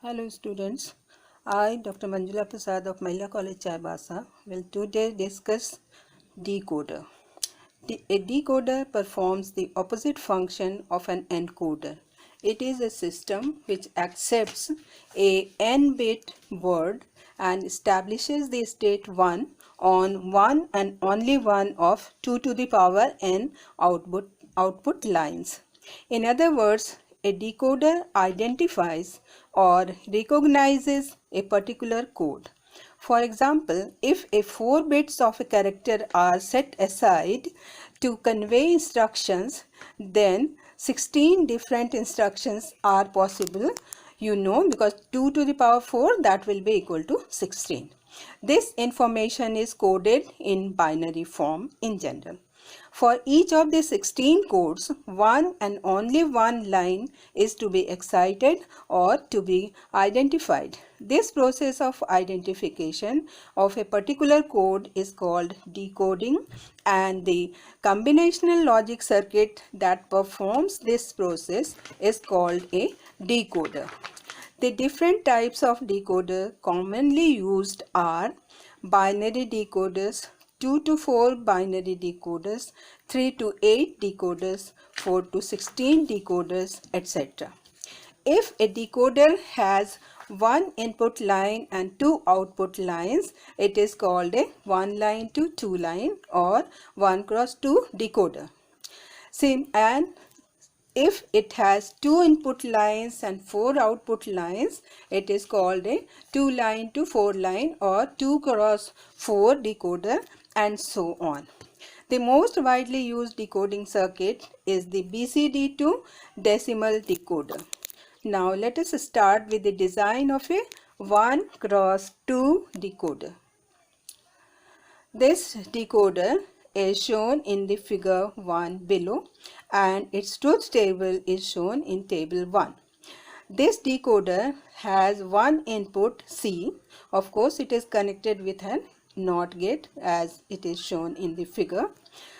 Hello students, I Dr. Manjula Prasad of Mahila College Chaibasa will today discuss decoder. A decoder performs the opposite function of an encoder. It is a system which accepts a n-bit word and establishes the state 1 on one and only one of 2 to the power n output lines. In other words, a decoder identifies or recognizes a particular code. For example, if 4 bits of a character are set aside to convey instructions, then 16 different instructions are possible, because 2 to the power 4, that will be equal to 16. This information is coded in binary form in general. For each of the 16 codes, one and only one line is to be excited or to be identified. This process of identification of a particular code is called decoding, and the combinational logic circuit that performs this process is called a decoder. The different types of decoder commonly used are binary decoders, 2 to 4 binary decoders, 3 to 8 decoders, 4 to 16 decoders, etc. If a decoder has one input line and two output lines, it is called a one line to two line or 1 cross 2 decoder. And if it has two input lines and four output lines, it is called a 2 line to 4 line or 2 cross 4 decoder, and so on. The most widely used decoding circuit is the BCD to decimal decoder. Now let us start with the design of a 1 cross 2 decoder. This decoder is shown in the figure 1 below, and its truth table is shown in table 1. This decoder has one input C. Of course, it is connected with an NOT gate as it is shown in the figure,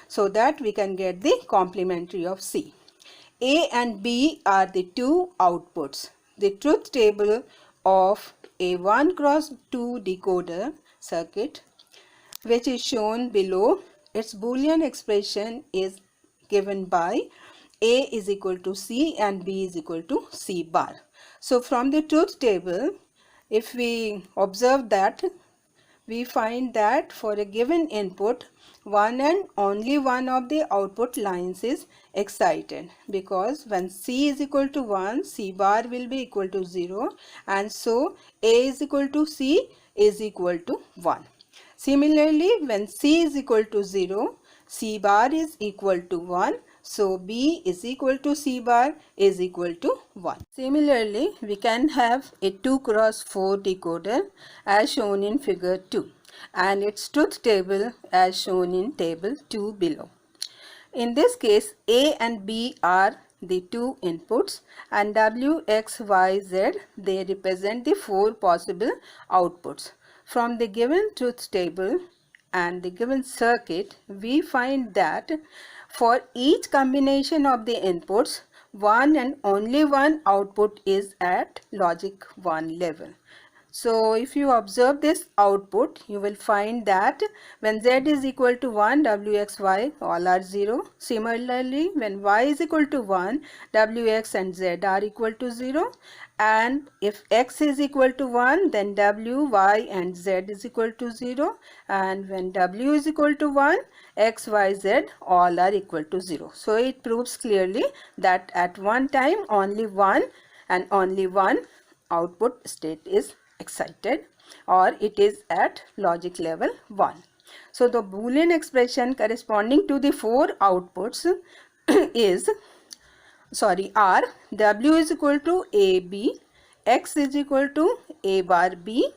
so that we can get the complementary of C. A and B are the two outputs. The truth table of a 1 cross 2 decoder circuit, which is shown below, its Boolean expression is given by A is equal to C and B is equal to C bar. So from the truth table, if we observe that, we find that for a given input, one and only one of the output lines is excited, because when C is equal to 1, C bar will be equal to 0, and so A is equal to C is equal to 1. Similarly, when C is equal to 0, C bar is equal to 1. So B is equal to C bar is equal to 1. Similarly, we can have a 2 cross 4 decoder as shown in figure 2, and its truth table as shown in table 2 below. In this case, A and B are the two inputs, and W, X, Y, Z, they represent the four possible outputs. From the given truth table and the given circuit, we find that for each combination of the inputs, one and only one output is at logic 1 level. So if you observe this output, you will find that when Z is equal to 1, W, X, Y all are 0. Similarly, when Y is equal to 1, W, X and Z are equal to 0. And if X is equal to 1, then W, Y and Z is equal to 0. And when W is equal to 1, X, Y, Z all are equal to 0. So it proves clearly that at one time only one and only one output state is excited, or it is at logic level 1. So the Boolean expression corresponding to the four outputs are W is equal to AB, X is equal to A bar B,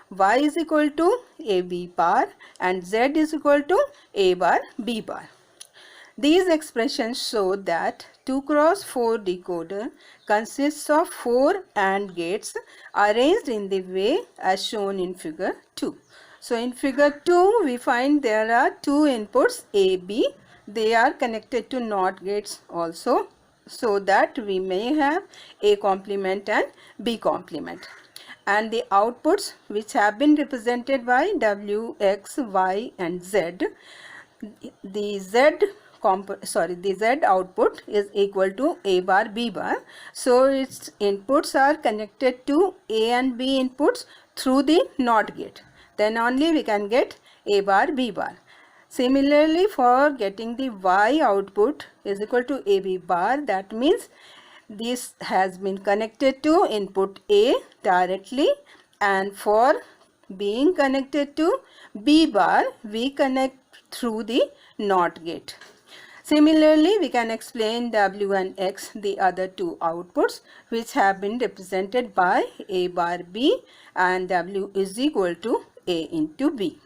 Y is equal to AB bar, and Z is equal to A bar B bar. These expressions show that 2 cross 4 decoder consists of 4 AND gates arranged in the way as shown in figure 2. So in figure 2, we find there are two inputs A, B. They are connected to NOT gates also. so that we may have A complement and B complement. And the outputs which have been represented by W, X, Y and Z, the Z output is equal to A bar B bar. So its inputs are connected to A and B inputs through the NOT gate. Then only we can get A bar B bar. Similarly, for getting the Y output is equal to AB bar, that means this has been connected to input A directly, and for being connected to B bar, we connect through the NOT gate. Similarly, we can explain W and X, the other two outputs, which have been represented by A bar B, and W is equal to A into B.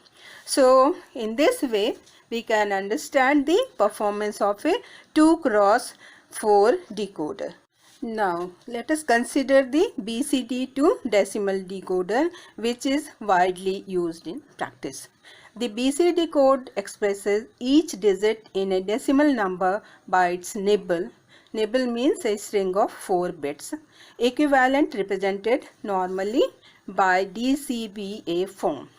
So, in this way, we can understand the performance of a 2x4 decoder. Now, let us consider the BCD to decimal decoder, which is widely used in practice. The BCD code expresses each digit in a decimal number by its nibble. Nibble means a string of 4 bits, equivalent represented normally by DCBA form.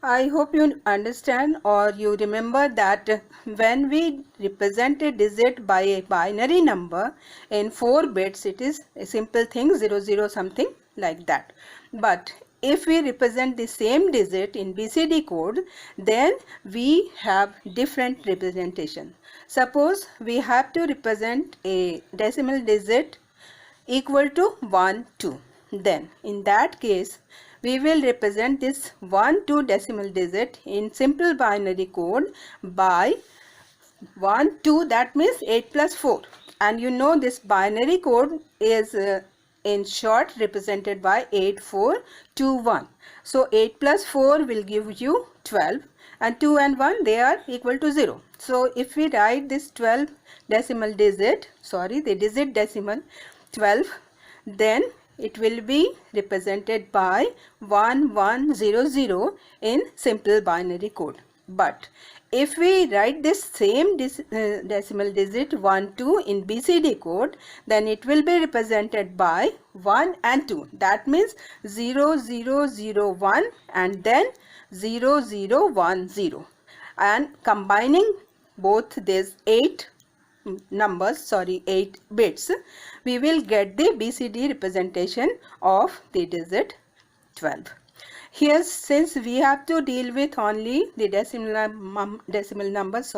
I hope you understand or you remember that when we represent a digit by a binary number in 4 bits, it is a simple thing, 00 something like that. But if we represent the same digit in BCD code, then we have different representation. Suppose we have to represent a decimal digit equal to 1, 2. Then in that case, we will represent this 1, 2 decimal digit in simple binary code by 1, 2, that means 8 plus 4. And you know this binary code is in short represented by 8, 4, 2, 1. So 8 plus 4 will give you 12, and 2 and 1, they are equal to 0. So if we write this 12 decimal digit, the digit decimal 12, then it will be represented by 1100 in simple binary code. But if we write this same decimal digit 1, 2 in BCD code, then it will be represented by 1 and 2. That means 0001 and then 0010. And combining both these 8 bits, we will get the BCD representation of the digit 12. Here, since we have to deal with only the decimal numbers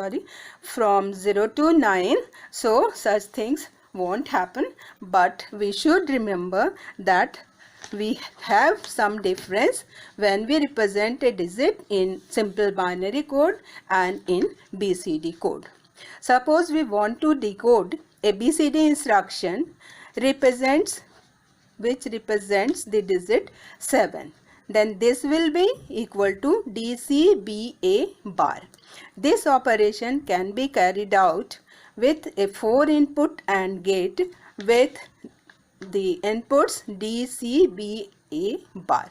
from 0 to 9, so such things won't happen, but we should remember that we have some difference when we represent a digit in simple binary code and in BCD code. Suppose we want to decode a BCD instruction which represents the digit 7. Then this will be equal to DCBA bar. This operation can be carried out with a 4 input AND gate with the inputs DCBA bar.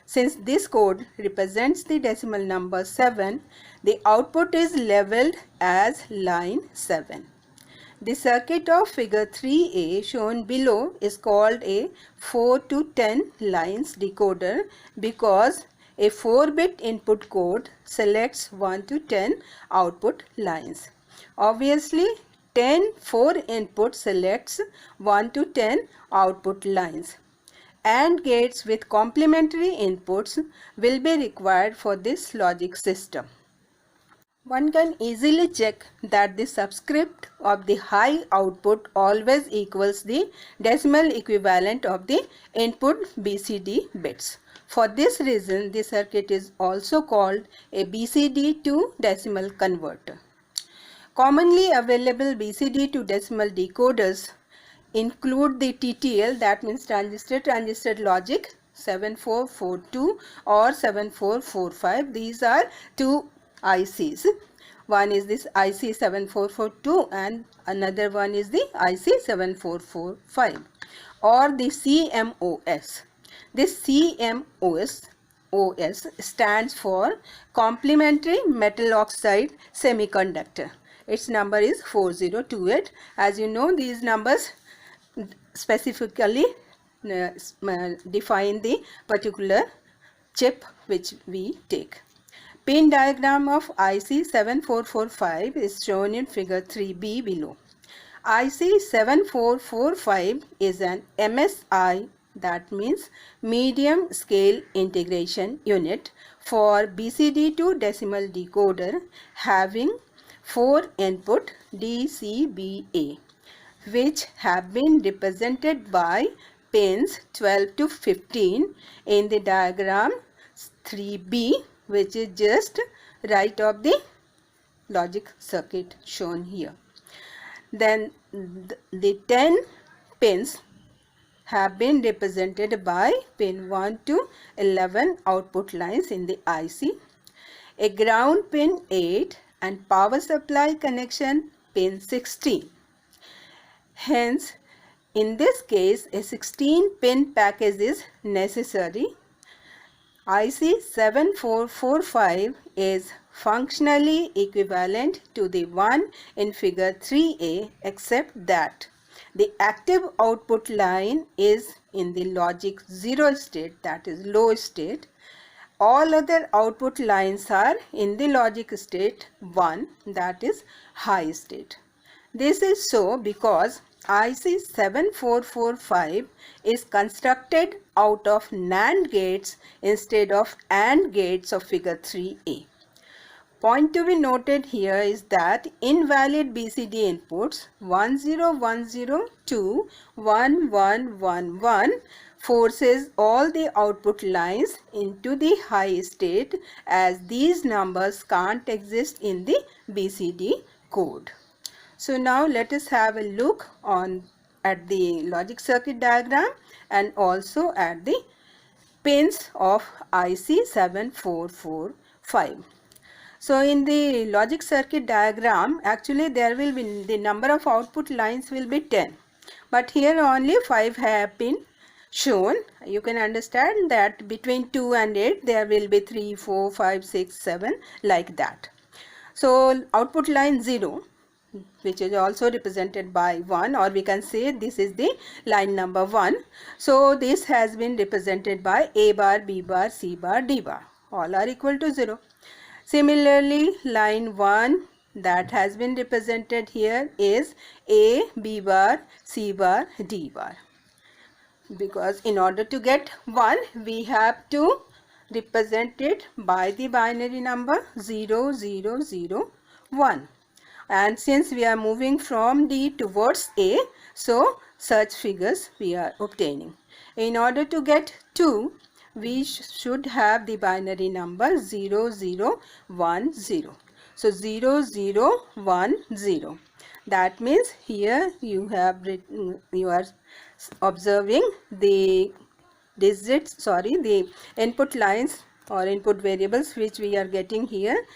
Since this code represents the decimal number 7, the output is labeled as line 7. The circuit of figure 3a shown below is called a 4 to 10 lines decoder because a 4-bit input code selects 1 to 10 output lines. Obviously, 4 input selects 1 to 10 output lines. AND gates with complementary inputs will be required for this logic system. One can easily check that the subscript of the high output always equals the decimal equivalent of the input BCD bits. For this reason, the circuit is also called a BCD to decimal converter. Commonly available BCD to decimal decoders include the TTL, that means transistor logic 7442 or 7445. These are two ICs. One is this IC 7442 and another one is the IC 7445, or the CMOS. This CMOS stands for complementary metal oxide semiconductor. its number is 4028. As you know, these numbers specifically define the particular chip which we take. Pin diagram of IC 7445 is shown in figure 3b below. IC 7445 is an MSI, that means medium scale integration unit, for BCD to decimal decoder having 4 input DCBA, which have been represented by pins 12 to 15 in the diagram 3b, which is just right of the logic circuit shown here. Then the 10 pins have been represented by pin 1 to 11 output lines in the IC, a ground pin 8 and power supply connection pin 16. Hence, in this case, a 16-pin package is necessary. IC 7445 is functionally equivalent to the one in figure 3a, except that the active output line is in the logic 0 state, that is low state. All other output lines are in the logic state 1, that is high state. This is so because IC 7445 is constructed out of NAND gates instead of AND gates of figure 3a. Point to be noted here is that invalid BCD inputs 1010 to 1111 forces all the output lines into the high state, as these numbers can't exist in the BCD code. So now let us have a look at the logic circuit diagram and also at the pins of IC 7445. So in the logic circuit diagram, actually there will be the number of output lines will be 10, but here only 5 have been shown. You can understand that between 2 and 8 there will be 3, 4, 5, 6, 7 like that. So output line 0, which is also represented by 1, or we can say this is the line number 1. So this has been represented by A bar, B bar, C bar, D bar. All are equal to 0. Similarly, line 1 that has been represented here is A, B bar, C bar, D bar. Because in order to get 1, we have to represent it by the binary number 0, 0, 0, 1. And since we are moving from D towards A, so such figures we are obtaining. In order to get 2, we should have the binary number 0, 0, 1, 0. So 0, 0, 1, 0. That means here you are observing the digits, the input lines or input variables which we are getting here.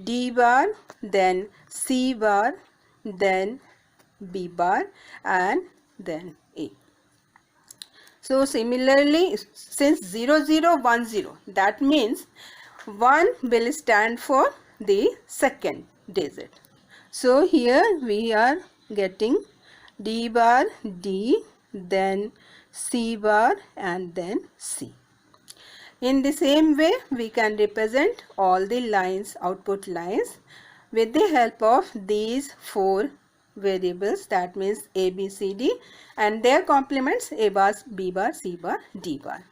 D bar, then C bar, then B bar, and then A. So similarly, since 0, 0, 1, 0, that means 1 will stand for the second digit. So here we are getting D bar, D, then C bar, and then C. In the same way, we can represent all the lines, output lines, with the help of these 4 variables, that means A, B, C, D, and their complements A bar, B bar, C bar, D bar.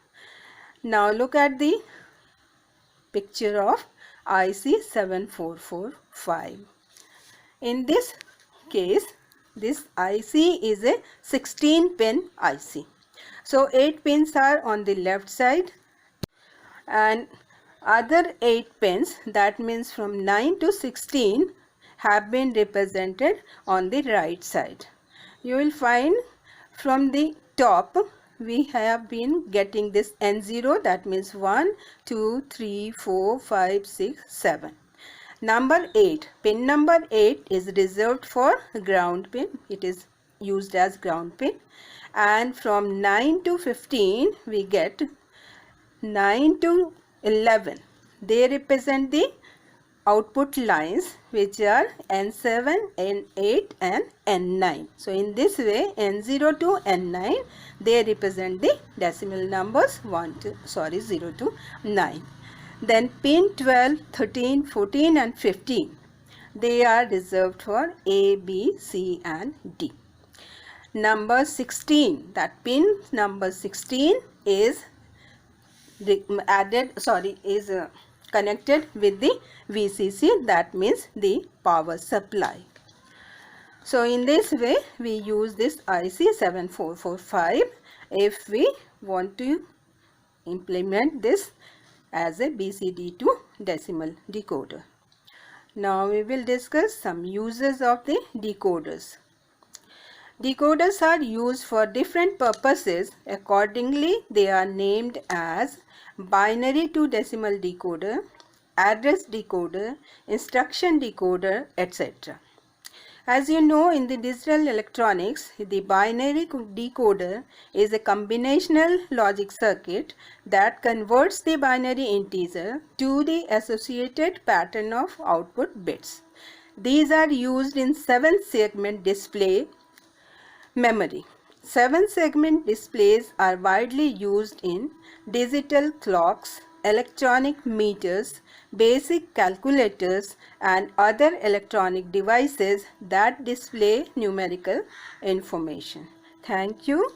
Now look at the picture of IC 7445. In this case, this IC is a 16-pin IC. So 8 pins are on the left side and other 8 pins, that means from 9 to 16, have been represented on the right side. You will find from the top we have been getting this N0, that means 1, 2, 3, 4, 5, 6, 7. Number 8, pin number 8 is reserved for ground pin. It is used as ground pin. And from 9 to 15 we get 9 to 11. They represent the output lines which are N7, N8 and N9. So in this way N0 to N9 they represent the decimal numbers 0 to 9. Then pin 12, 13, 14 and 15 they are reserved for A, B, C and D. Number 16, that pin number 16 is connected with the VCC, that means the power supply. So in this way we use this IC 7445 if we want to implement this as a BCD2 decimal decoder. Now we will discuss some uses of the decoders. Decoders are used for different purposes. Accordingly, they are named as binary to decimal decoder, address decoder, instruction decoder, etc. As you know, in the digital electronics, the binary decoder is a combinational logic circuit that converts the binary integer to the associated pattern of output bits. These are used in 7-segment display memory. 7-segment displays are widely used in digital clocks, electronic meters, basic calculators and other electronic devices that display numerical information. Thank you.